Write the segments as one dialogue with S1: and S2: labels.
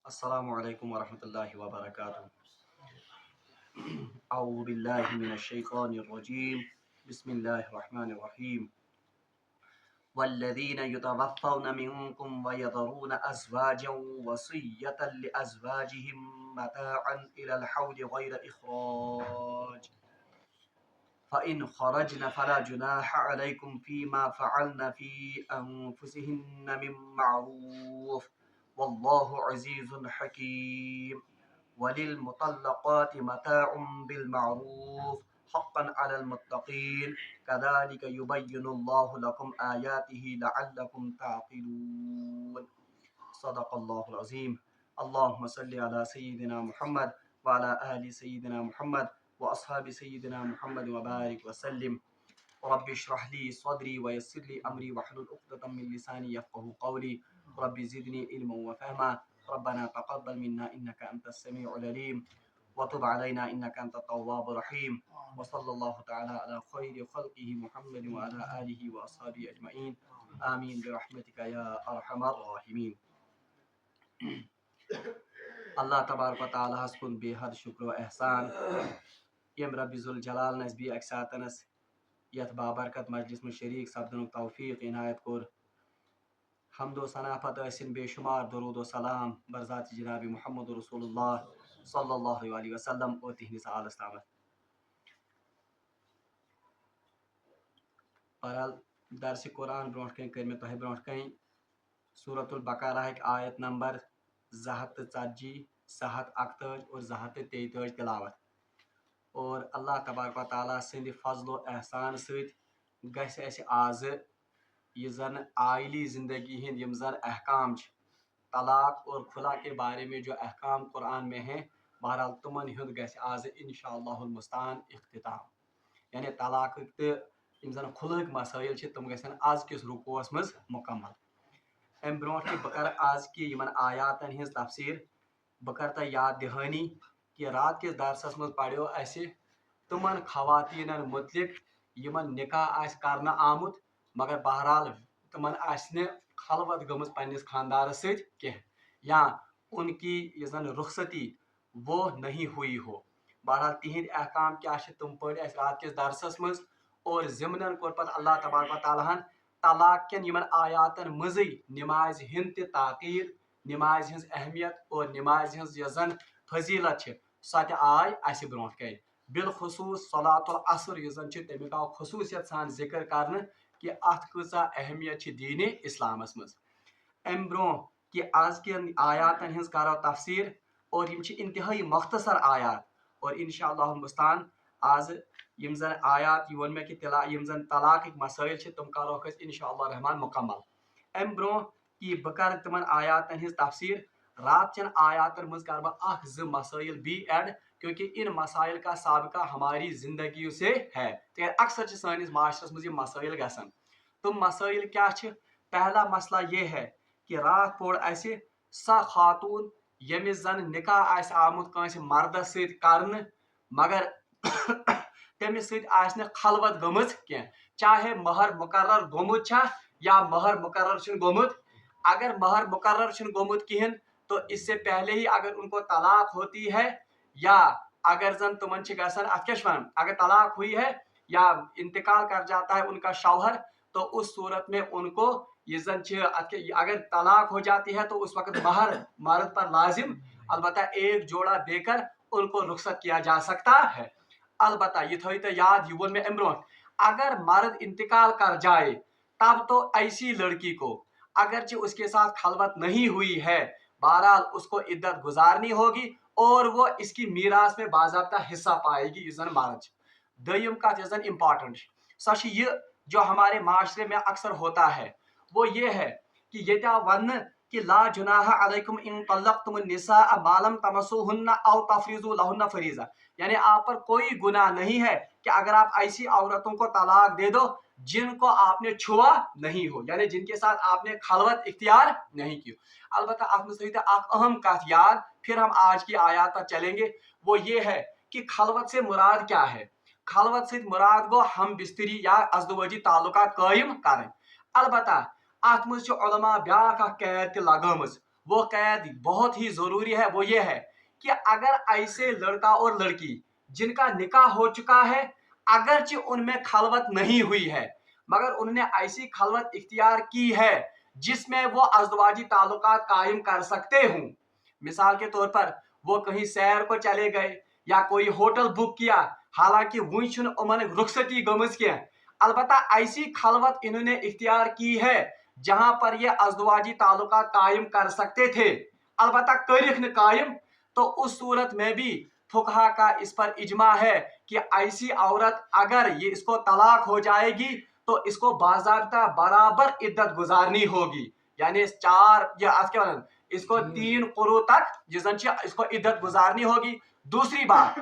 S1: السلام علیکم ورحمۃ اللہ وبرکاتہ۔ اعوذ باللہ من الشیطان الرجیم، بسم اللہ الرحمن الرحیم۔ والذین یتوفون منکم ویذرون ازواجا وصیۃ لازواجہم متاعا الی الحول غیر اخراج فإن خرجن فلا جناح علیکم فیما فعلن فی انفسہن من معروف واللہ عزیز حکیم۔ وللمطلقات متاع بالمعروف حقا على المتقين كذلك يبين الله لكم آياته لعلكم تعقلون۔ صدق الله العظيم۔ اللهم صل على سيدنا محمد وعلى آل سيدنا محمد وأصحاب سيدنا محمد وبارك وسلم۔ رب اشرح لي صدري ويسر لي أمري واحلل عقدة من لساني يفقهوا قولي رب زدني علما وفهما ربنا تقبل منا إنك أنت السميع العليم وتب علينا إنك أنت التواب الرحيم وصلى الله تعالى على خير خلقه محمد وعلى آله وأصحابه أجمعين آمين برحمتك يا أرحم الراحمين۔ اللہ تبارک و تعالیٰ ہس کن بے حد شکر و احسان یم رب ذوالجلال نس بی اکہ ساتنس یت بابرکت مجلس میں شریک سپدن توفیق عنایت کور۔ حمد و ثنا پتہ ٲسِن بے شمار درود و سلام برذات جناب محمد رسول اللہ صلی اللہ علیہ وسلم اور تہندس آلس تامت۔ بہرحال درس قرآن برونٹ کن کر میں تہ برونٹ کن سورۃ البقرہ آیت نمبر 240 241 اور 243 تلاوت، اور اللہ تبارک و تعالیٰ سند فضل و احسان ست گژھِ اسہِ آز یہ زن آئلی زندگی ہند یم زن احکام طلاق اور خلا کے بارے میں جو احکام قرآن میں ہیں، بہرحال تمن ہند گژھِ آز انشاءاللہ المستعان اختتام۔ یعنی طلاق تو یم زن خلق مسائل تم گژھن آز کس رکوعس مز مکمل۔ ام برونٹ کہ بہ کر آز کی یمن آیاتن ہز تفسیر، بہ کر تہ یاد دہانی کہ رات کس درسس مز پڑھو اسہ تمن خواتینن متعلق یمن نکاح آس کرنا آمت مگر بہرحال تمن آسہ خلوت گمز پنس خاندارس ست کی، یا ان کی یہ زن رخصتی وہ نہیں ہوئی ہو۔ بہرحال تہند احکام کیا تم پڑھ اس رات کس درسس مز، اور ضمن کور پتہ اللہ تبارک و تعالیٰ ہن طلاق کن یمن آیاتن مزے نماز ہند تہ تاکید، نماز ہز اہمیت اور نماز ہز یہ زن فضیلت سہ تہ آئی اس برونٹ کن، بالخصوص صلاۃ العصر یہ زن تمیک آو خصوصیت سان ذکر کرنے کہ ات کۭژاہ اہمیت دین اسلامس مز۔ ام برو کہ آز کن آیاتن ہز کرو تفسیر، اور یم انتہائی مختصر آیات، اور انشاءاللہ المستعان آز یم زن آیات یہ ون میں کہ یم زن طلاق مسائل تم کروک انشاءاللہ الرحمن مکمل۔ ام برو کہ بہ کر تمن آیاتن ہز تفسیر، رات چن آیاتن مز کر بہ اخ زٕ مسائل بھی ایڈ، کیونکہ ان مسائل کا سابقہ ہماری زندگیوں سے ہے، اکثر سانس معاشرس مز یہ مسائل گژھن۔ تم مسائل کیا چھ؟ پہلا مسئلہ یہ ہے کہ رات پوڑ اسہ سا خاتون یمس زن نکاح آس آمت کنس مردس ست کرنے مگر تمس ست آسہ خلوت گمز کی، چاہے مہر مقرر گومت چھا یا مہر مقرر چھن گومت۔ اگر مہر مقرر چھن گومت کہین تو اس سے پہلے ہی اگر ان کو طلاق ہوتی ہے، یا اگر زن تمن گھن ات کیا اگر طلاق ہوئی ہے یا انتقال کر جاتا ہے ان کا شوہر، تو اس صورت میں ان کو یہ زن اگر طلاق ہو جاتی ہے تو اس وقت مہر مرد پر لازم، البتہ ایک جوڑا دے کر ان کو رخصت کیا جا سکتا ہے۔ البتہ یہ تھوئی تو یاد یہ میں امرون اگر مرد انتقال کر جائے تب تو ایسی لڑکی کو اگرچہ اس کے ساتھ خلوت نہیں ہوئی ہے، بہرحال اس کو عدت گزارنی ہوگی اور وہ اس کی میراث میں باضابطہ حصہ پائے گی یہ زن مرد۔ دویم کت یہ زن امپارٹنٹ سو یہ جو ہمارے معاشرے میں اکثر ہوتا ہے وہ یہ ہے کہ یہ کیا ون کہ لا جناح علیکم ان طلقتم النساء ما لم تمسوهن او تفریضوا لهن فریضہ، یعنی آپ پر کوئی گناہ نہیں ہے کہ اگر آپ ایسی عورتوں کو طلاق دے دو جن کو آپ نے چھوا نہیں ہو، یعنی جن کے ساتھ آپ نے خلوت اختیار نہیں کی۔ البتہ آپ میں صحیح ایک اہم بات یاد، پھر ہم آج کی آیات پر چلیں گے، وہ یہ ہے کہ خلوت سے مراد کیا ہے۔ خلوت سے مراد گو ہم بستری یا ازدواجی تعلقات قائم کریں۔ البتہ ات مز علماء بیاکھ قید تہ لگٲمٕژ، वो कैद बहुत ही ज़रूरी है, वो ये है कि अगर ऐसे लड़का और लड़की जिनका निकाह हो चुका है, अगरचे उनमें खलवत नहीं हुई है, मगर उन्होंने ऐसी खलवत इख्तियार की है जिसमें वो अज़दवाजी ताल्लुकात कायम कर सकते हों। मिसाल के तौर पर वो कहीं सैर को चले गए या कोई होटल बुक किया, हालांकि वही छुन उमन रुखसती गमज के, अलबत्ता ऐसी खलवत इन्होंने इख्तियार की है जहां पर ये अज़दवाजी ताल्लुकात कायम कर सकते थे, अलबत्ता करिख न कायम, तो उस सूरत में भी फुकहा का इस पर इजमा है कि ऐसी औरत अगर ये इसको तलाक हो जाएगी तो इसको बाज़ाब्ता बराबर इद्दत गुजारनी होगी, यानी 4 या इसको 3 कुरू तक इसको इद्दत गुजारनी होगी। दूसरी बात,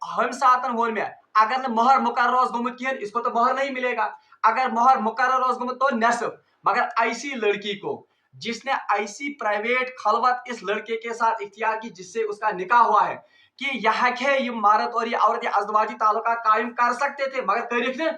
S1: हम सातन होल में अगर मोहर मुकर्रर गुमुत किहन, इसको तो मोहर नहीं मिलेगा, अगर मोहर मुकर्रर गुमुत तो नस्फ। मगर ऐसी लड़की को जिसने ऐसी प्राइवेट खलवत इस लड़के के साथ इख्तियार की जिससे उसका निकाह हुआ है कि यह है ये मर्द और ये औरत अज़दवाजी ताल्लुकात कायम कर सकते थे मगर करिख न,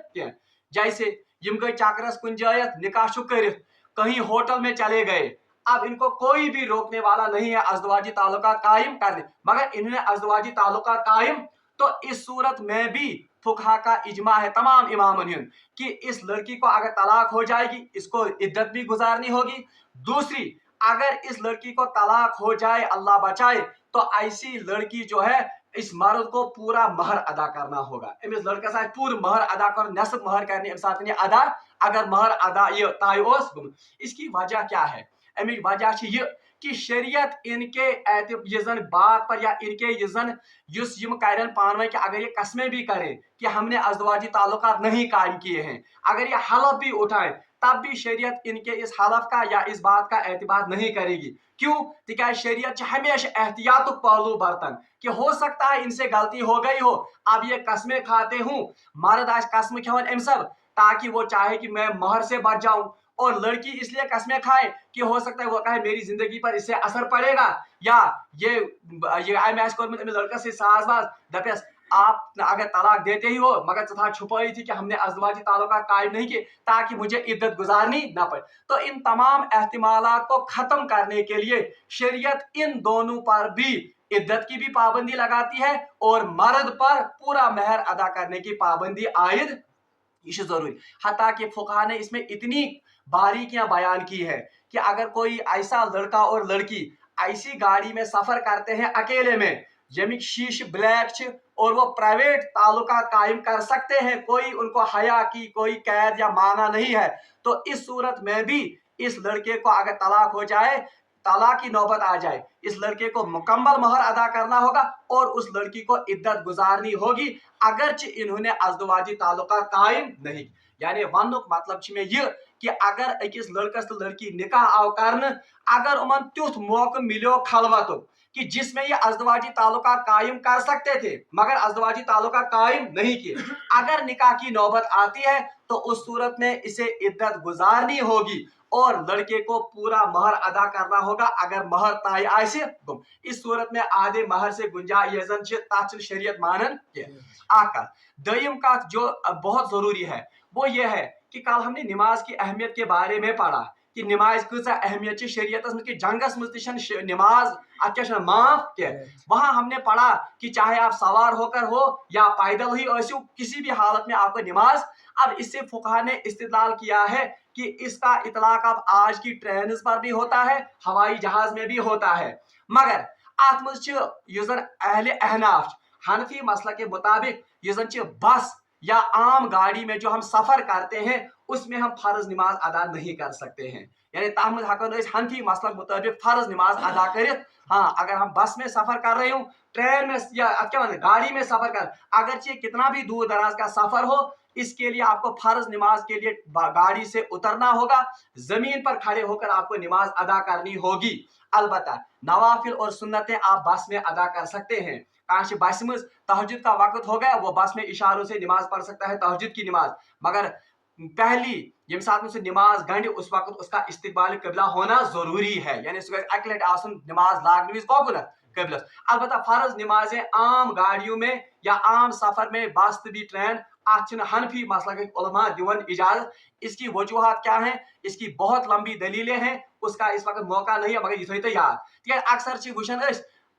S1: जैसे यम गए चक्रस कुन जायत निकाह छु करिख, कहीं होटल में चले गए, अब इनको कोई भी रोकने वाला नहीं है अज़दवाजी ताल्लुकात कायम करने, मगर इन्होंने अज़दवाजी ताल्लुकात कायम, तो इस सूरत में भी फुकहा का इजमा है तमाम इमामन कि इस लड़की को अगर तलाक हो जाएगी इसको इद्दत भी गुजारनी होगी। दूसरी, अगर इस लड़की को तलाक हो जाए, अल्लाह बचाए, तो ऐसी लड़की जो है इस मर्द को पूरा महर अदा करना होगा, इस लड़के साथ पूरा महर अदा कर, नस्ब महर करने साथ अदा, अगर महर अदा ये ताय ओस। इसकी वजह क्या है? अमिक वजह ये कि शरीयत इनके बात पर या इनके करें पानवे कि अगर ये कस्में भी करें कि हमने अज़दवाजी ताल्लुकात नहीं कायम किए हैं, अगर ये हलफ भी उठाएं, तब भी शरीयत इनके इस हलफ का या इस बात का एतबार नहीं करेगी। क्यों? तिका शरीयत हमेशा एहतियात पहलू बरतन कि हो सकता है इनसे गलती हो गई हो, अब ये कस्में खाते हूं, मर्द आज कसम खेवन अम सब ताकि वो चाहे कि मैं महर से बच जाऊं, और लड़की इसलिए कस्में खाए कि हो सकता है वो कहे मेरी जिंदगी पर इससे असर पड़ेगा, या ये लड़का से साजबाज दपेस आप अगर तलाक देते ही हो मगर तथा छुपाई थी कि हमने अज़दवाजी ताल्लुकात कायम नहीं किए ताकि मुझे इद्दत गुजारनी ना पड़े। तो इन तमाम एहतिमालात को खत्म करने के लिए शरीयत इन दोनों पर भी इद्दत की भी पाबंदी लगाती है और मर्द पर पूरा महर अदा करने की पाबंदी आयद ये जरूरी। हत्ता कि फुकहा ने इसमें इतनी बारीकियां बयान की है कि अगर कोई ऐसा लड़का और लड़की ऐसी गाड़ी में सफर करते हैं अकेले में यमिक शीश ब्लैक और वो प्राइवेट ताल्लुकात कायम कर सकते हैं, कोई उनको हया की कोई कैद या माना नहीं है, तो इस सूरत में भी इस लड़के को अगर तलाक हो जाए, तलाक की नौबत आ जाए, इस लड़के को मुकम्मल महर अदा करना होगा और उस लड़की को इद्दत गुजारनी होगी अगरचे इन्होंने अज़दवाजी ताल्लुकात कायम नहीं। यानी वनुक मतलब में यह कि अगर अकिस लड़कस तो लड़की निकाह आव करन, अगर उमन तुथ मौका मिलो खलवत कि जिसमें ये अज़दवाजी ताल्लुकात कायम कर सकते थे मगर अज़दवाजी ताल्लुकात कायम नहीं किए, अगर निकाह की नौबत आती है तो उस सूरत में इसे इद्दत गुजारनी होगी और लड़के को पूरा महर अदा करना होगा अगर महर ताय आसे। इस सूरत में आधे महर से गुंजाइश शरीयत मानन आका। दयम का जो बहुत जरूरी है वो ये है कि कल हमने नमाज की अहमियत के बारे में पढ़ा कि नमाज कसा अहमियत शरीयत में जंगस मज नमाज क्या माफ के, वहां हमने पढ़ा कि चाहे आप सवार होकर हो या पैदल ही हो, किसी भी हालत में आपको नमाज। अब इससे फुकहा ने इस्तेदलाल किया है कि इसका इतलाक अब आज की ट्रेन पर भी होता है, हवाई जहाज में भी होता है, मगर अत मज अहले अहनाफ हनफी मसला के मुताबिक बस या आम गाड़ी में जो हम सफर करते हैं उसमें हम फर्ज नमाज अदा नहीं कर सकते हैं, यानी तहमद हकन हनफी मसला मुताबिक फर्ज नमाज अदा करें। हाँ, अगर हम बस में सफर कर रहे हो, ट्रेन में या क्या गाड़ी में सफर कर, अगरचे कितना भी दूर दराज का सफर हो, इसके लिए आपको फर्ज नमाज के लिए गाड़ी से उतरना होगा, जमीन पर खड़े होकर आपको नमाज अदा करनी होगी। अलबत्ता नवाफिल और सुन्नतें आप बस में अदा कर सकते हैं। काश बस में तहज्जुद का वक्त हो गया, वो बस में इशारों से नमाज पढ़ सकता है तहज्जुद की नमाज, मगर पहली यम साथ में नमाज गंड उस वक्त उसका इस्तिकबाल क़िबला होना जरूरी है, यानी अकलट आसन नमाज लागन विज कोकुन कबलस। अलबत्ता फ़र्ज नमाजें आम गाड़ियों में या आम सफ़र में बस भी ट्रेन अन हनफी मसलक उलमा दिवन इजाज़त। इसकी वजूहत क्या हैं, इसकी बहुत लंबी दलीलें हैं, उसका इस वक्त मौका नहीं है, मगर ये तो याद तक अक्सर वुचन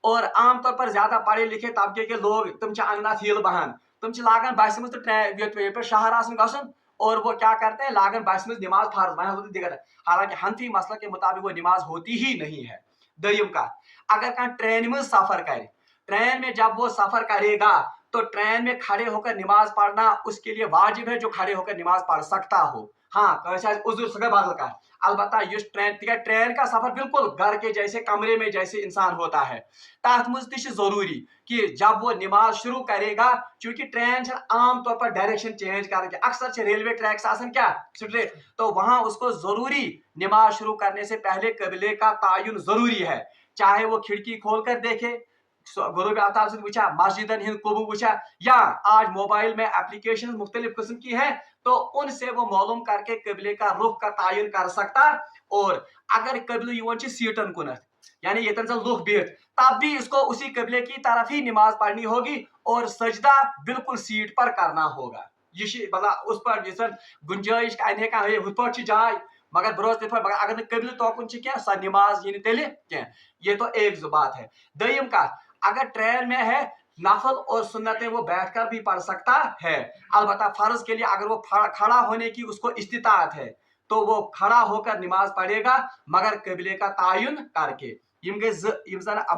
S1: और आम तौर पर ज्यादा पढ़े लिखे तबके के लोग तुम अनना फील बहान तुम लागान बस मज तो ट्रेन पे शहर गसन और वो क्या करते हैं लागान बस मज नमाज फर्ज वह दिगर। हालांकि हनफी मसलक के मुताबिक वो नमाज होती ही नहीं है। दयम का अगर कहीं ट्रेन में सफर करे, ट्रेन में जब वो सफर करेगा तो ट्रेन में खड़े होकर नमाज पढ़ना उसके लिए वाजिब है, जो खड़े होकर नमाज पढ़ सकता हो। हाँ उजुर सगै बदल का अलबत्ता युस ट्रेन का सफर बिल्कुल घर के जैसे कमरे में जैसे इंसान होता है तथ मज जरूरी कि जब वो नमाज शुरू करेगा, चूंकि ट्रेन आम तौर पर डायरेक्शन चेंज कर अक्सर रेलवे ट्रैक्स क्या स्ट्रेट, तो वहां उसको जरूरी नमाज शुरू करने से पहले कबले का तायुन जरूरी है। चाहे वो खिड़की खोल कर देखे, गुरूब आफ्ताब से वुचा, मस्जिदन हिंद कबू वुचा, या आज मोबाइल में एप्लीकेशन मुख्तलिफ किस्म की हैं तो उनसे वो मालूम करके कबले का रुख का तायुन कर सकता। और अगर कबले युवन सीटन कुन यानी ये लुक बिहत तब भी इसको उसी कबले की तरफ ही नमाज पढ़नी होगी और सजदा बिल्कुल सीट पर करना होगा। ये उस पर जिस गुंजाइश का जाय मगर बरोज मगर अगर कबल तोकुन क्या सा नमाज ये तेल क्या, ये तो एक बात है। दयम का अगर ट्रेन में है नफल और सुन्नतें वो बैठकर भी पढ़ सकता है। अलबत्ता फर्ज के लिए अगर वो खड़ा होने की उसको इस्तिताअत है तो वो खड़ा होकर नमाज पढ़ेगा मगर कबले का तायुन करके।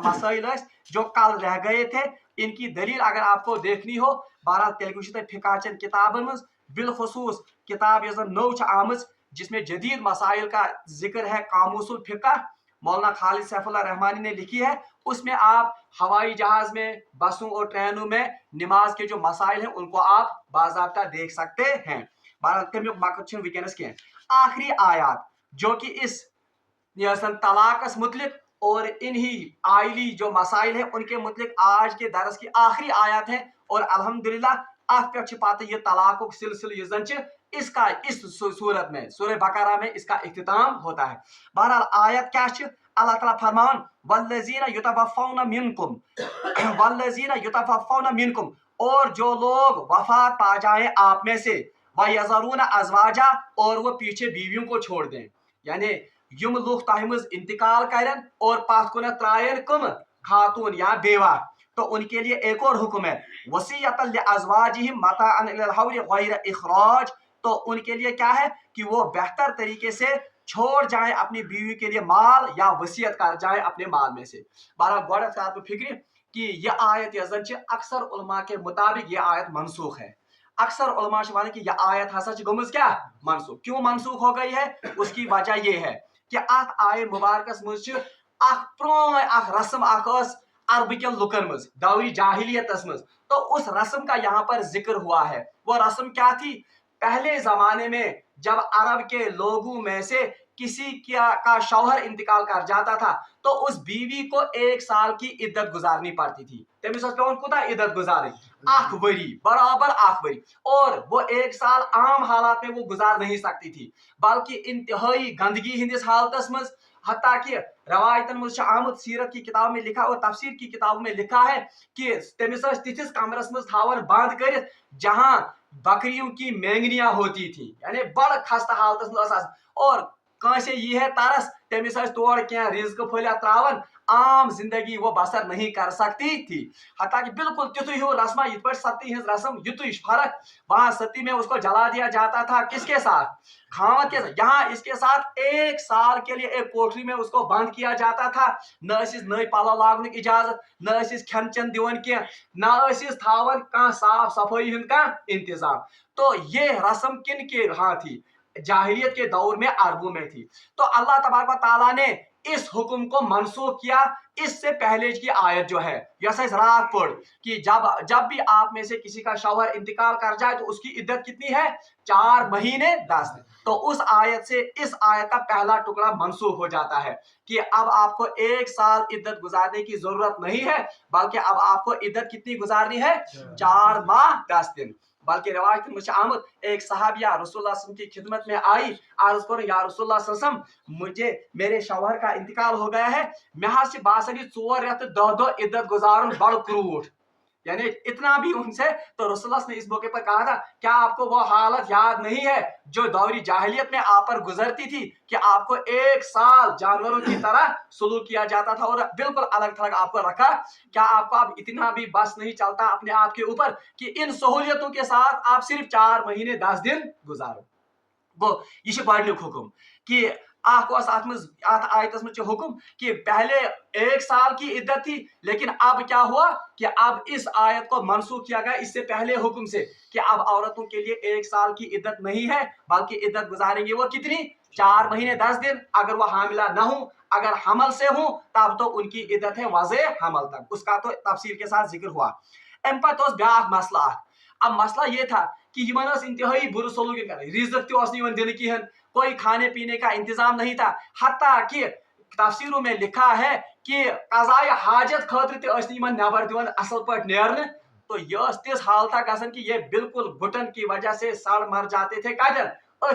S1: मसाइल जो कल रह गए थे इनकी दलील अगर आपको देखनी हो बहरहाल तेलुगु फिकाचन किताबन मज बिलखसूस किताब नौ आम जिसमें जदीद मसाइल का जिक्र है, कामूसुल फिका मौलाना खालिद सैफुल्लाह रहमानी ने लिखी है। उसमें आप हवाई जहाज में, बसों और ट्रेनों में नमाज के जो मसाइल हैं उनको आप बाज़ाब्ता देख सकते हैं। वनकस के आखिरी आयात जो कि इस तलाक़स मुतलिक और इन्हीं आइली जो मसाइल हैं उनके मुतलिक आज के दरस की आखिरी आयत है और अल्हम्दुलिल्लाह अत पे पाते ये तलाक़ सिलसिला इसका इस सूरत में सूरह बकरा में इसका इख्तिताम होता है। बहरहाल आयत क्या है, अल्लाह ताला फरमान वल्लज़ीना युतवफ़्फ़ौना मिनकुम वल्लज़ीना युतवफ़्फ़ौना मिनकुम, और जो लोग वफात पा जाएं आप में से, वयज़रूना अज़वाजा, और वो पीछे बीवियों को छोड़ दें, यानी युम लुख तहमज इंतकाल करन और पाथ कुन त्रायन कम खातून या बेवा, तो उनके लिए एक और हुक्म है वसीयतन लिअज़वाजिहिम मताअन इलल हौल गैर इखराज, तो उनके लिए क्या है कि वो बेहतर तरीके से छोड़ जाए अपनी बीवी के लिए माल या वसीयत कर जाए अपने माल में से। बहरहाल गोड़ फिक्र कि यह आयत अक्सर उलमा के मुताबिक यह आयत मनसूख है। अक्सर उलमा वन कि यह आयत हसा गमज क्या मनसूख, क्यों मनसूख हो गई है, उसकी वजह यह है कि अत आय मुबारकस मज रस्म अरब के लुकन मज दौरी जाहिलियतस मज, तो उस रस्म का यहाँ पर जिक्र हुआ है। वो रस्म क्या थी, पहले जमाने में जब अरब के लोगों में से किसी का शौहर इंतकाल कर जाता था तो उस बीवी को 1 साल की इद्दत गुजारनी पड़ती थी। तमिस कुता इद्दत गुजारे आख वरी बराबर आख वरी, और वो 1 साल आम हालात में वो गुजार नहीं सकती थी बल्कि इंतहाई गंदगी हिंदिस हालतस मज, हत्ता कि रवायतन मज आमद सीरत की किताब में लिखा और तफसीर की किताब में लिखा है कि तमिस तिथिस कमरस मज थावन बंद कर जहां बकरियों की मेंगनियां होती थी, यानी बड़ खस्ता हालतस मज, और कांसे ये है तरस तमिस तोड़ क्या रिज्क फलिया त्रावन, आम जिंदगी वो बसर नहीं कर सकती थी। हत्ता कि बिल्कुल तिथु हो रस्मा इत पर सती हिंस रस्म युतु फर्क, वहां सती में उसको जला दिया जाता था किसके साथ, खावत के साथ। यहाँ इसके साथ 1 साल के लिए एक कोठरी में उसको बंद किया जाता था, न नई पाला लागन इजाजत, न खन चन दिवन की, न थावन कह साफ सफाई हिंद का इंतजाम। तो ये रस्म किन के हाँ थी, जाहिलियत के दौर में अरबों में थी। तो अल्लाह तबारक व तआला ने इस हुक्म को मनसूख किया। इससे पहले की आयत जो है जैसे रात पढ़ कि जब भी आप में से किसी का शौहर इंतकाल कर जाए तो उसकी इद्दत कितनी है, 4 महीने 10 दिन। तो उस आयत से इस आयत का पहला टुकड़ा मनसूख हो जाता है कि अब आपको 1 साल इद्दत गुजारने की जरूरत नहीं है, बल्कि अब आपको इद्दत कितनी गुजारनी है, 4 माह 10 दिन। बल्कि रवायत मुझे आमद एक सहाबिया रसूलुल्लाह सल्लल्लाहु अलैहि वसल्लम की खिदमत में आई, अर्ज करो या रसूलुल्लाह सल्लल्लाहु अलैहि वसल्लम मुझे मेरे शौहर का इंतकाल हो गया है, मैं से बात हसा 4 रेत 10 दो इद्दत गुजारन बड़ क्रूठ, यानी इतना भी उनसे। तो रसूलुल्लाह ने इस मौके पर कहा था, क्या आपको वो हालत याद नहीं है जो दौरी जाहिलियत में आप पर गुजरती थी, कि आपको 1 साल जानवरों की तरह सलूक किया जाता था और बिल्कुल अलग थलग आपको रखा? क्या आपको अब इतना भी बस नहीं चलता अपने आप के ऊपर कि इन सहूलियतों के साथ आप सिर्फ 4 महीने 10 दिन गुजारो? गो यह गोडनिक हुक्म कि आयतस में हुक्म कि पहले 1 साल की इद्दत थी, लेकिन अब क्या हुआ कि अब इस आयत को मनसूख किया गया इससे पहले हुक्म से, कि अब औरतों के लिए 1 साल की इद्दत नहीं है, बल्कि इद्दत गुजारेंगे वो कितनी? 4 महीने 10 दिन। अगर वो हामिला ना हो, अगर हमल से हो, तब तो उनकी इद्दत है वज़े हमल तक। उसका तो तफसील के साथ जिक्र हुआ। अम पे ब्याक मसला। अब मसला ये था कि इंतहाई बुर सलूक कर, रिज़्क दिन कहें, कोई खाने पीने का इंतजाम नहीं था, हत्ता कि तफसीरों में लिखा है कि कज़ाए हाजत खतर नबर दिवन असल पट नेरन। तो यह तिस हालत गसन कि ये बिल्कुल घुटन की वजह से सड़ मर जाते थे कदन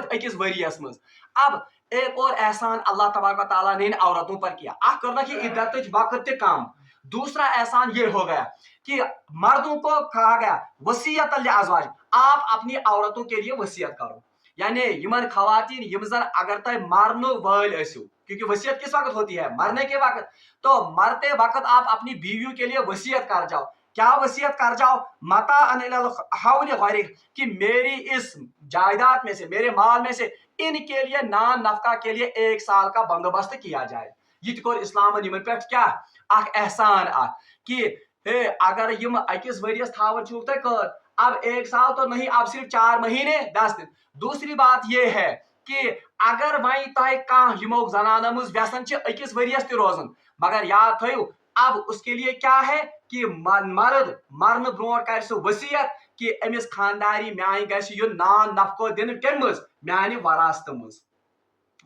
S1: अकिस वरियस मज। अब एक और एहसान अल्लाह तबारक व तआला ने इन औरतों पर किया, करना कि इद्दत वक्त कम। दूसरा एहसान ये हो गया कि मर्दों को कहा गया वसीयत अज़वाज, आप अपनी औरतों के लिए वसीयत करो, यानी यमन खवातीन यम जन अगर तय मारन वल ऐसो, क्योंकि वसीयत किस वक्त होती है? मरने के वक्त। तो मरते वक्त आप अपनी बीवियों के लिए वसीयत कर जाओ। क्या वसीयत कर जाओ? मता अनिल कि मेरी इस जायदाद में से, मेरे माल में से इनके लिए नान नफका के लिए 1 साल का बंदोबस्त किया जाए। ये कोर इस्लाम पे क्या एहसान कि अगर यम अकिस वरियस थावन छूक कर, अब 1 साल तो नहीं, अब सिर्फ 4 महीने 10 दिन। दूसरी बात यह है कि अगर वही तह कह यमो जनाना मज व्यसन अकिस वरियस त रोजन, मगर याद थो अब उसके लिए क्या है कि मर्द मरन ब्रोट कर सह वसीयत कि अमिस खानदारी म्यान गि नान नफको दिन कम मज म्यान वरासत मज।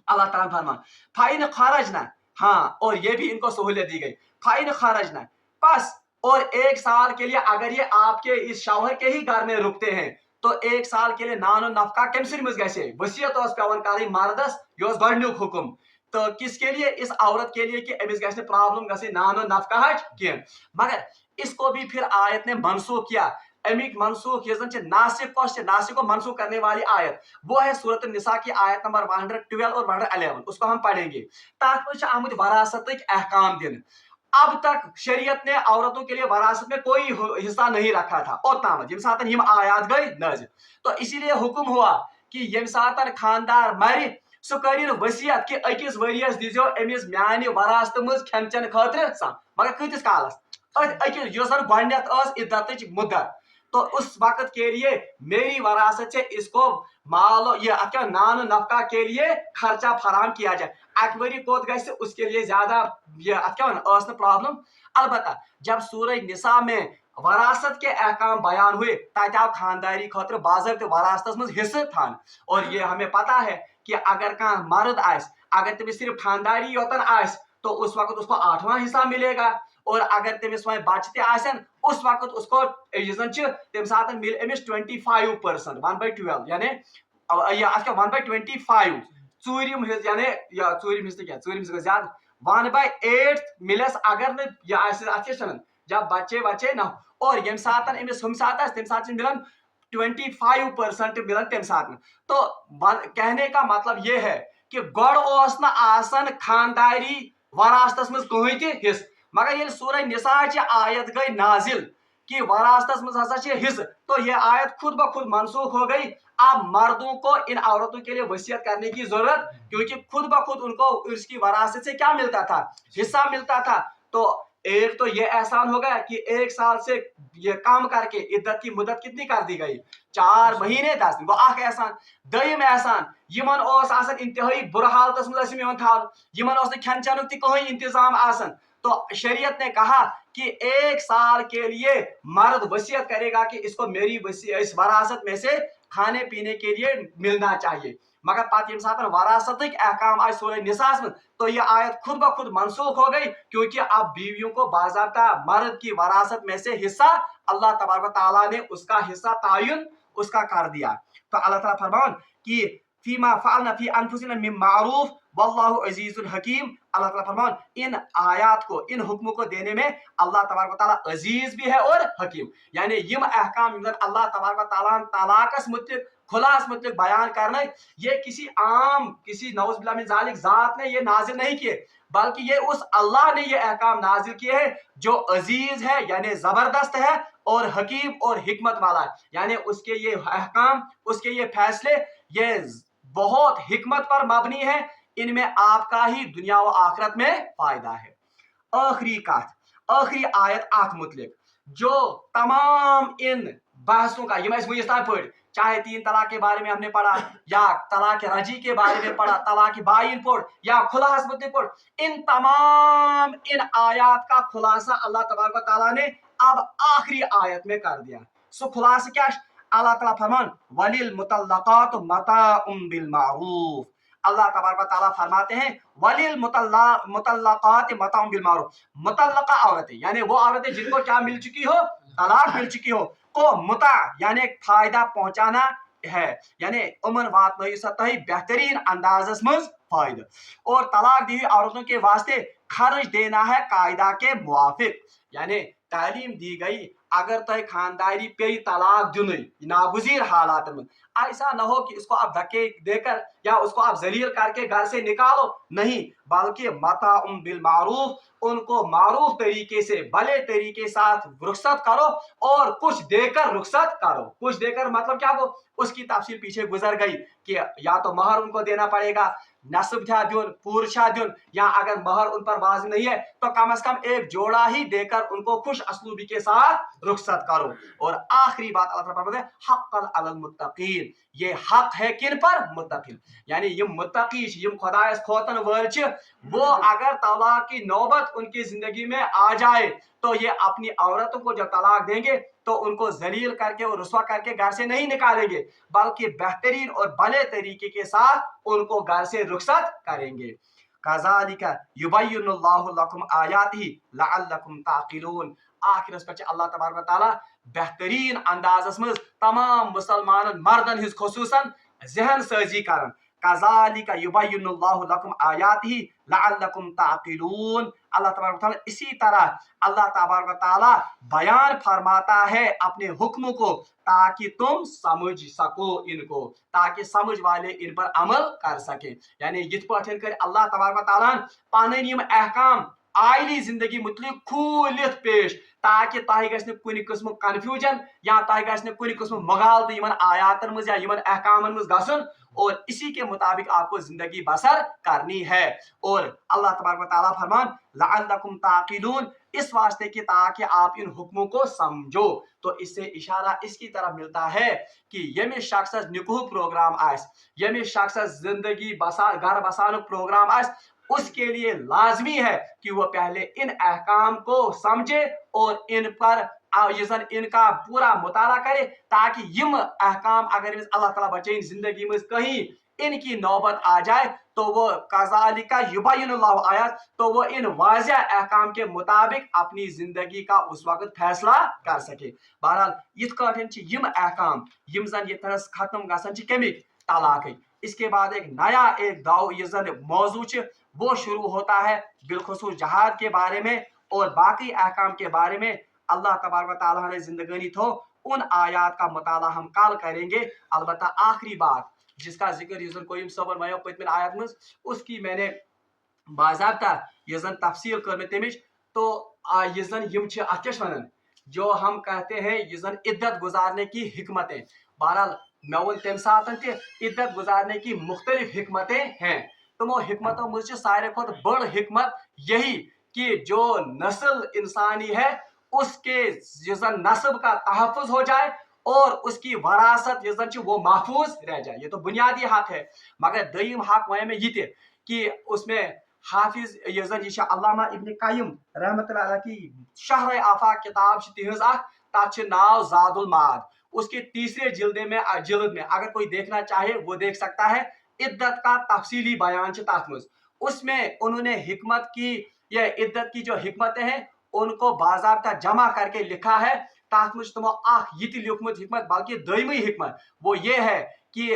S1: अल्लाह ताला फरमान फाइन खरज ना, हाँ, और ये भी इनको सहूलियत दी गई, फाइन खरज ना बस। और 1 साल के लिए अगर ये आपके इस शौहर के ही घर में रुकते हैं, तो 1 साल के लिए नान नफका कम सिर मज गए वसीयत पेवन कर मर्दस, यह गोडनिक हुक्म। तो किसके लिए? इस औरत के लिए कि अमिस गि प्रॉब्लम गि नान नफका कह। मगर इसको भी फिर आयत ने मनसूख किया। अमिक मनसूख ये नासिक नासिक को मनसूख करने वाली आयत वो है सूरत निसा की आयत नंबर 112 और 111, उसको हम पढ़ेंगे। तथ आमुद वरासत अहकाम दिन। अब तक शरीयत ने औरतों के लिए वरासत में कोई हिस्सा नहीं रखा था ओतनामत यम सातन यम आयात गई नाज़िल। तो इसीलिए हुक्म हुआ कि यम सातन खानदार मर सह कर वसीयत कि अकिस वरियस दीजो अमिस म्यान वरासत मज खेन चेन खतर सम, मगर कतिस कालस अकिस जो गोडनेथ इद्दत मुद्दत। तो उस वक्त के लिए मेरी वरासत से इसको माल ये नान नफका के लिए खर्चा फराम किया जाए। अकबरी कोत गए उसके लिए ज्यादा ये प्रॉब्लम। अलबत्ता जब सूरह निसा में वरासत के अहकाम बयान हुए तत आव खानदारी खतर बाज़ाब्त वरासत मज हिस्से थान। और ये हमें पता है कि अगर कह मर्द अगर तमिस सिर्फ खानदारी योतन तो उस वक्त उसको 8वां हिस्सा मिलेगा। और अगर तमिस वह बच्चे आसन उस वक्त उसको तम सात मिल अमिस 25% 1/12 यानी 1/25 चूरिम हिस्स, यानी चूरिम हिस्स क्या चूरिम हिस्स ज्यादा 1/8 मिलस अगर न जब बच्चे ना। और यम सात अमिस हम सात तम सात मिलन 25% मिलन तम सात। तो कहने का मतलब ये है कि गोड़ आसन खानदारी वरासत मज कहीं त हिस्स, मगर ये सूरह निसा आयत गई नाजिल कि वरासत मज हसा हिस्स, तो ये आयत खुद ब खुद मनसूख हो गई। अब मर्दों को इन औरतों के लिए वसीयत करने की जरूरत, क्योंकि खुद ब खुद उनको उसकी वरासत से क्या मिलता था? हिस्सा मिलता था। तो एक तो ये एहसान हो गया कि 1 साल से ये काम करके इद्दत की मुद्दत कितनी कर दी गई? 4 महीने 10 दिन। वो एहसान। दयम एहसान यमन इंतहाई बुरा हालत मज यमन खेन चेनुक कहीं इंतजाम आसन। तो शरीयत ने कहा कि 1 साल के लिए मर्द वसीयत करेगा कि इसको मेरी इस वरासत में से खाने पीने के लिए मिलना चाहिए। मगर पत यम सात वरासत अहकाम आए सूरह निसास में, तो यह आयत खुद ब खुद मनसूख हो गई, क्योंकि अब बीवियों को बाज़ाब्ता मर्द की वरासत में से हिस्सा अल्लाह तबारक व तआला ने उसका हिस्सा तायुन उसका कर दिया। तो अल्लाह ताला फरमान कि फीमा फ़अलना फ़ी अनफुसिना मिन मारूफ वल्लाहु अजीजुल हकीम। अल्लाह ताला फरमान इन आयात को, इन हुक्मों को देने में अल्लाह तबारक व तआला अजीज भी है और हकीम। यानी यम अहकाम अल्लाह तबारक व तआला तलाकस मुतल्लिक खुलास मुतल्लिक बयान करना, ये किसी आम किसी नौज़ बिल्लाह मिन ज़ालिक ज़ात ने ये नाजिल नहीं किए, बल्कि ये उस अल्लाह ने ये अहकाम नाजिल किए हैं जो अजीज है यानी जबरदस्त है और हकीम और हिकमत वाला है। यानी उसके ये अहकाम, उसके ये फैसले ये बहुत हिकमत पर मबनी है, इनमें आपका ही दुनिया व आखिरत में फायदा है। आखिरी कथ, आखिरी आयत अत मुतलिक जो तमाम इन बहसों का ये वस तान पढ़, चाहे 3 तलाक के बारे में हमने पढ़ा या तलाक रजी के बारे में पढ़ा, तलाक बाइन पढ़ या खुलास मुद्दे पढ़, इन तमाम इन आयात का खुलासा अल्लाह तबारक व तआला ने अब आखिरी आयत में कर दिया। सो खुलासा क्या? अल्लाह ताला फरमान वलिल मुतल्लकात मताउम बिल मारूफ। अल्लाह तबारक व तआला फरमाते हैं वलिल मुतल्लकात मताउम बिल मारूफ। मुतल्लका औरतें यानी वो औरतें जिनको क्या मिल चुकी हो, तलाक मिल चुकी हो, को मुता यानी फायदा पहुंचाना है, यानी उमन वात सतही बेहतरीन अंदाजस मज फायदा, और तलाक दी हुई औरतों के वास्ते खर्च देना है कायदा के मुआफिक। यानी तालीम दी गई अगर तय खानदारी पे तलाक दिन नागुजीर हालात में, ऐसा न हो कि उसको आप धक्के देकर या उसको आप जलील करके घर से निकालो, नहीं, बल्कि मताउम बिल मारूफ, उनको मारूफ तरीके से भले तरीके साथ रुखसत करो और कुछ देकर रुखसत करो। कुछ देकर मतलब क्या को, उसकी तफसील पीछे गुजर गई कि या तो महर उनको देना पड़ेगा, नस्ब था दुन, पूर छा दुन, या अगर महर उन पर वाजिब नहीं है तो कम से कम एक जोड़ा ही देकर उनको खुश असलूबी के साथ रुखसत करो। और आखिरी बात अल्लाह ताला फरमाते हैं हक़्क़न अलल मुत्तक़ीन, ये हक है किन पर? मुत्तक़ीन। यानी ये मुत्तक़ी ये खुदायस खोतन वल वो अगर तलाक की नौबत उनकी जिंदगी में आ जाए तो ये अपनी औरतों को जब तलाक देंगे तो उनको जलील करके और रुसवा करके घर से नहीं निकालेंगे, बल्कि बेहतरीन और भले तरीके के साथ उनको घर से रुखसत करेंगे। कज़ालिका युबय्यिनुल्लाहु लकुम आयातिही लअल्लकुम ताक़िलून। आखिर पर अल्लाह तबारक व तआला बेहतरीन अंदाजस में तमाम मुसलमान मर्दन हिज खुसूसन जहन साजी करन। कज़ालिका युबय्यिनुल्लाहु लकुम आयातिही लअल्लकुम ताक़िलून। अल्लाह तबारक व तआला इसी तरह अल्लाह तबारक व तआला बयान फरमाता है अपने हुक्म को ताकि तुम समझ सको इनको, ताकि समझ वाले इन पर अमल कर सके। यानी यिथ पाठन कर अल्लाह तबारक व तआला पानन यम अहकाम आइली जिंदगी मुतलिक खूलित पेश, ताकि तह गि कुन किस्म कन्फ्यूजन या तह गि कुन किस्म मगालत यमन आयातन मज या यमन अहकामन मज गसन, और इसी के मुताबिक आपको जिंदगी बसर करनी है। और अल्लाह तबारक व तआला फरमान लअल्लकुम ताक़िलून, इस वास्ते कि ताकि आप इन हुक्मों को समझो। तो इससे इशारा इसकी तरफ मिलता है कि यमे शख्स निकुह प्रोग्राम आस, यमे शख्स जिंदगी बसा घर बसानुक प्रोग्राम आस, उसके लिए लाजमी है कि वह पहले इन अहकाम को समझे और इन पर इनका पूरा मुताला करे, ताकि यम अहकाम अगर अल्लाह ताला बचे जिंदगी में कहीं इनकी नौबत आ जाए तो वो कज़ालिका युबय्यिनुल्लाहु आयात, तो वो इन वाज़िह अहकाम के मुताबिक अपनी जिंदगी का उस वक्त फैसला कर सके। बहरहाल यिथ काठन यम अहकाम यम जन यथनस खत्म गसन कमिक तलाक, इसके बाद एक नया एक दाव ये जन मौजू वो शुरू होता है बिलखुसूस जहाद के बारे में और बाकी अहकाम के बारे में। अल्लाह तबारक व तआला ने जिंदगानी तो उन आयात का मुताला हम कल करेंगे। अलबत्ता आखिरी बात जिसका जिक्र यूजन कोई सबर मयो पतमिन आयत में उसकी मैंने बाज़ाब्ता यजन तफसील कर में तमिच, तो यजन यम छ अत्यश वनन जो हम कहते हैं यजन इद्दत गुजारने की हिकमतें। बहरहाल मैं वो तम सातन ते इद्दत गुजारने की मुख्तलिफ हिकमतें हैं। तमो हिकमतों में सारे खुद बड़ हिकमत यही कि जो नस्ल इंसानी है उसके यजन नस्ब का तहफ़्फ़ुज़ हो जाए और उसकी वरासत यजन वो महफूज रह जाए, ये तो बुनियादी हक है। मगर दईम हक वह में ये कि उसमें हाफिज यजन ये अल्लामा इब्न काय्यिम रहमतुल्लाह अलैह की शहर आफाक किताब तिहज तथ नाव ज़ादुल माद, उसके तीसरे जिल्द में अगर कोई देखना चाहे वो देख सकता है। इद्दत का तफसीली बयान तथ मज उसमें उन्होंने हिकमत की ये इद्दत की जो हिकमतें हैं उनको बाज़ाब्ता जमा करके लिखा है। तथ मज तमो लिखमत हिकमत बल्कि दईमी हिकमत वो ये है कि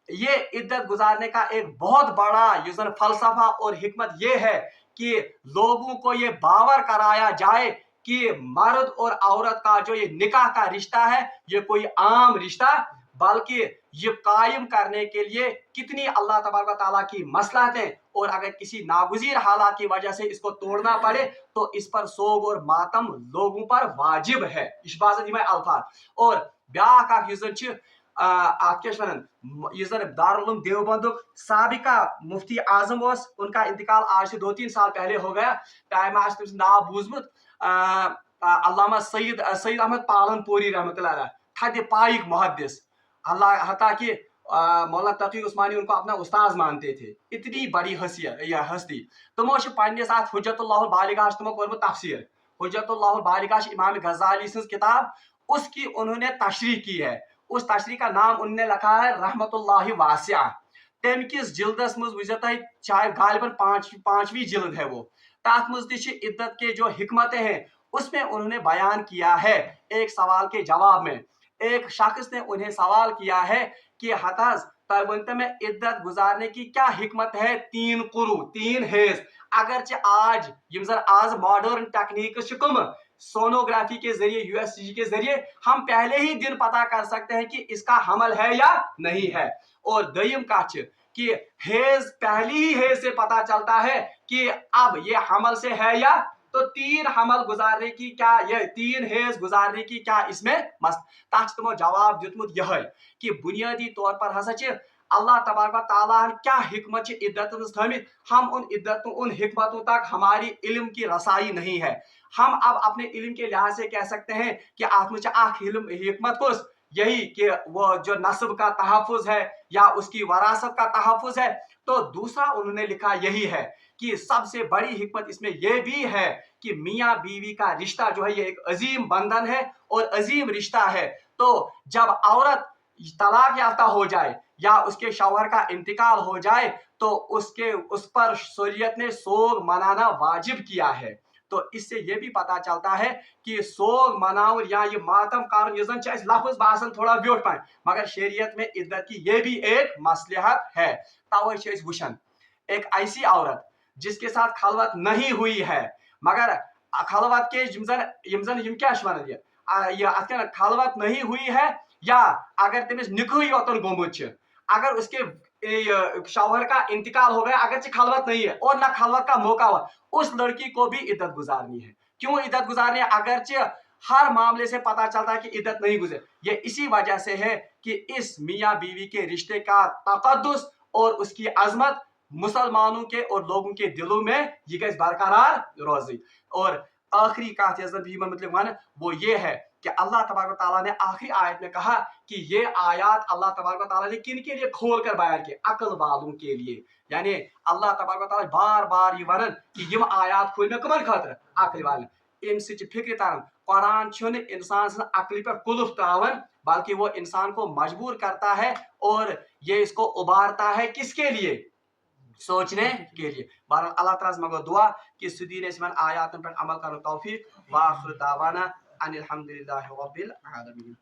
S1: ये इद्दत गुजारने का एक बहुत बड़ा यूजन फलसफा और हिकमत ये है कि लोगों को ये बावर कराया जाए कि मर्द और औरत का जो ये निकाह का रिश्ता है ये कोई आम रिश्ता, बल्कि ये कायम करने के लिए कितनी अल्लाह तबारक व तआला की मसलहतें, और अगर किसी नागुज़ीर हालात की वजह से इसको तोड़ना पड़े तो इस पर सोग और मातम लोगों पर वाजिब है। इशबाज़त यिमै अल्फाज। और ब्याख अख युस जन छ अत क्या वन युस जन दारुल उलूम देवबंदुक साबिका मुफ्ती आजम was, उनका इंतकाल आज से 2-3 साल पहले हो गया। टाइम आज तम नाम बूझमुत अल्लामा सईद अहमद पालनपुरी रहमतुल्लाह अलैह, थद पाइक मुहद्दिस, अल्लाह हता कि मौलाना तकी उस्मानी उनको अपना उस्ताद मानते थे। इतनी बड़ी हसीयत या हस्ती। तमो पन्नस अत हुज्जतुल्लाहुल बालिगाह तमो कोरमुत तफसीर, हुज्जतुल्लाहुल बालिगाह इमाम गजाली सिंह किताब, उसकी उन्होंने तशरीह की है। उस तशरीह का नाम उन्होंने लिखा है रहमतुल्लाहि वासिआ। तम किस जिल्दस मज वुझ तुम, चाहे गालिबन पांचवी जिल्द है वो, तथ मज इद्दत के जो हिकमतें हैं उसमें उन्होंने बयान किया है। एक सवाल के जवाब में एक शख्स ने उन्हें सवाल किया है कि हताज तब में इद्दत गुजारने की क्या हिकमत है, 3 कुरु 3 हेज, अगरचे आज आज मॉडर्न टेक्निक सोनोग्राफी के जरिए यूएसजी के जरिए हम पहले ही दिन पता कर सकते हैं कि इसका हमल है या नहीं है। और दयम कच कि हेज पहली ही हेज से पता चलता है कि अब ये हमल से है या, तो 3 हमल गुजारने की क्या, ये 3 हेज गुजारने की क्या इसमें मस्त तथ तमो जवाब दितमुत यह कि बुनियादी तौर पर हसा अल्लाह तबारक व तआला क्या हिकमत इद्दत थमित, हम उन इद्दतों उन हिकमतों तक हमारी इल्म की रसाई नहीं है। हम अब अपने इल्म के लिहाज से कह सकते हैं कि आप हिकमत को यही कि वो जो नस्ब का तहफ़ुज़ है या उसकी वरासत का तहफ़ुज़ है। तो दूसरा उन्होंने लिखा यही है कि सबसे बड़ी हिकमत इसमें यह भी है कि मियाँ बीवी का रिश्ता जो है ये एक अजीम बंधन है और अजीम रिश्ता है। तो जब औरत तलाक याफ्ता हो जाए या उसके शौहर का इंतकाल हो जाए तो उस पर शरीयत ने सोग मनाना वाजिब किया है। तो इससे ये भी पता चलता है कि सोग मनाव या ये मातम कारण लफ्ज बासन थोड़ा ब्योट पाए, मगर शरीयत में इद्दत की ये भी एक मसलहत है। तवे वुशन एक ऐसी औरत जिसके साथ खलवत नहीं हुई है, मगर खलवत के खलवत नहीं हुई है, या अगर तमिस निकह योतन गोमुत, अगर उसके शौहर का इंतकाल हो गया, अगर खलवत नहीं है और ना खलवत का मौका हुआ, उस लड़की को भी इद्दत गुजारनी है। क्यों इद्दत गुजारनी है? अगरचे हर मामले से पता चलता है कि इद्दत नहीं गुजरे, ये इसी वजह से है कि इस मियाँ बीवी के रिश्ते का तकद्दुस और उसकी अजमत मुसलमानों के और लोगों के दिलों में ये गई बरकरार रोजी। और आखिरी मतलब वो ये है कि अल्लाह तबारक तआला ने आखिरी आयत में कहा कि ये आयत अल्लाह तबारक तआला ने किन के लिए खोल कर बयान किए? अक्ल वालों के लिए। यानी अल्लाह तबारक तआला बार बार ये वरन कि यम आयत खोल में कमन खातर अक्ल वाले इन फिक्र तरन कुरान छुन इंसान सन अक्ल पर कुलुफ तावन, बल्कि वो इंसान को मजबूर करता है और ये इसको उबारता है किसके लिए? सोचने के लिए। बहरहाल अल्लाह ताला से मगो दुआ कि सुदीन इसमन आयातन पर अमल करने तौफीक व आखिर दावाना अनिल हम्दुलिल्लाहि रब्बिल आलमीन।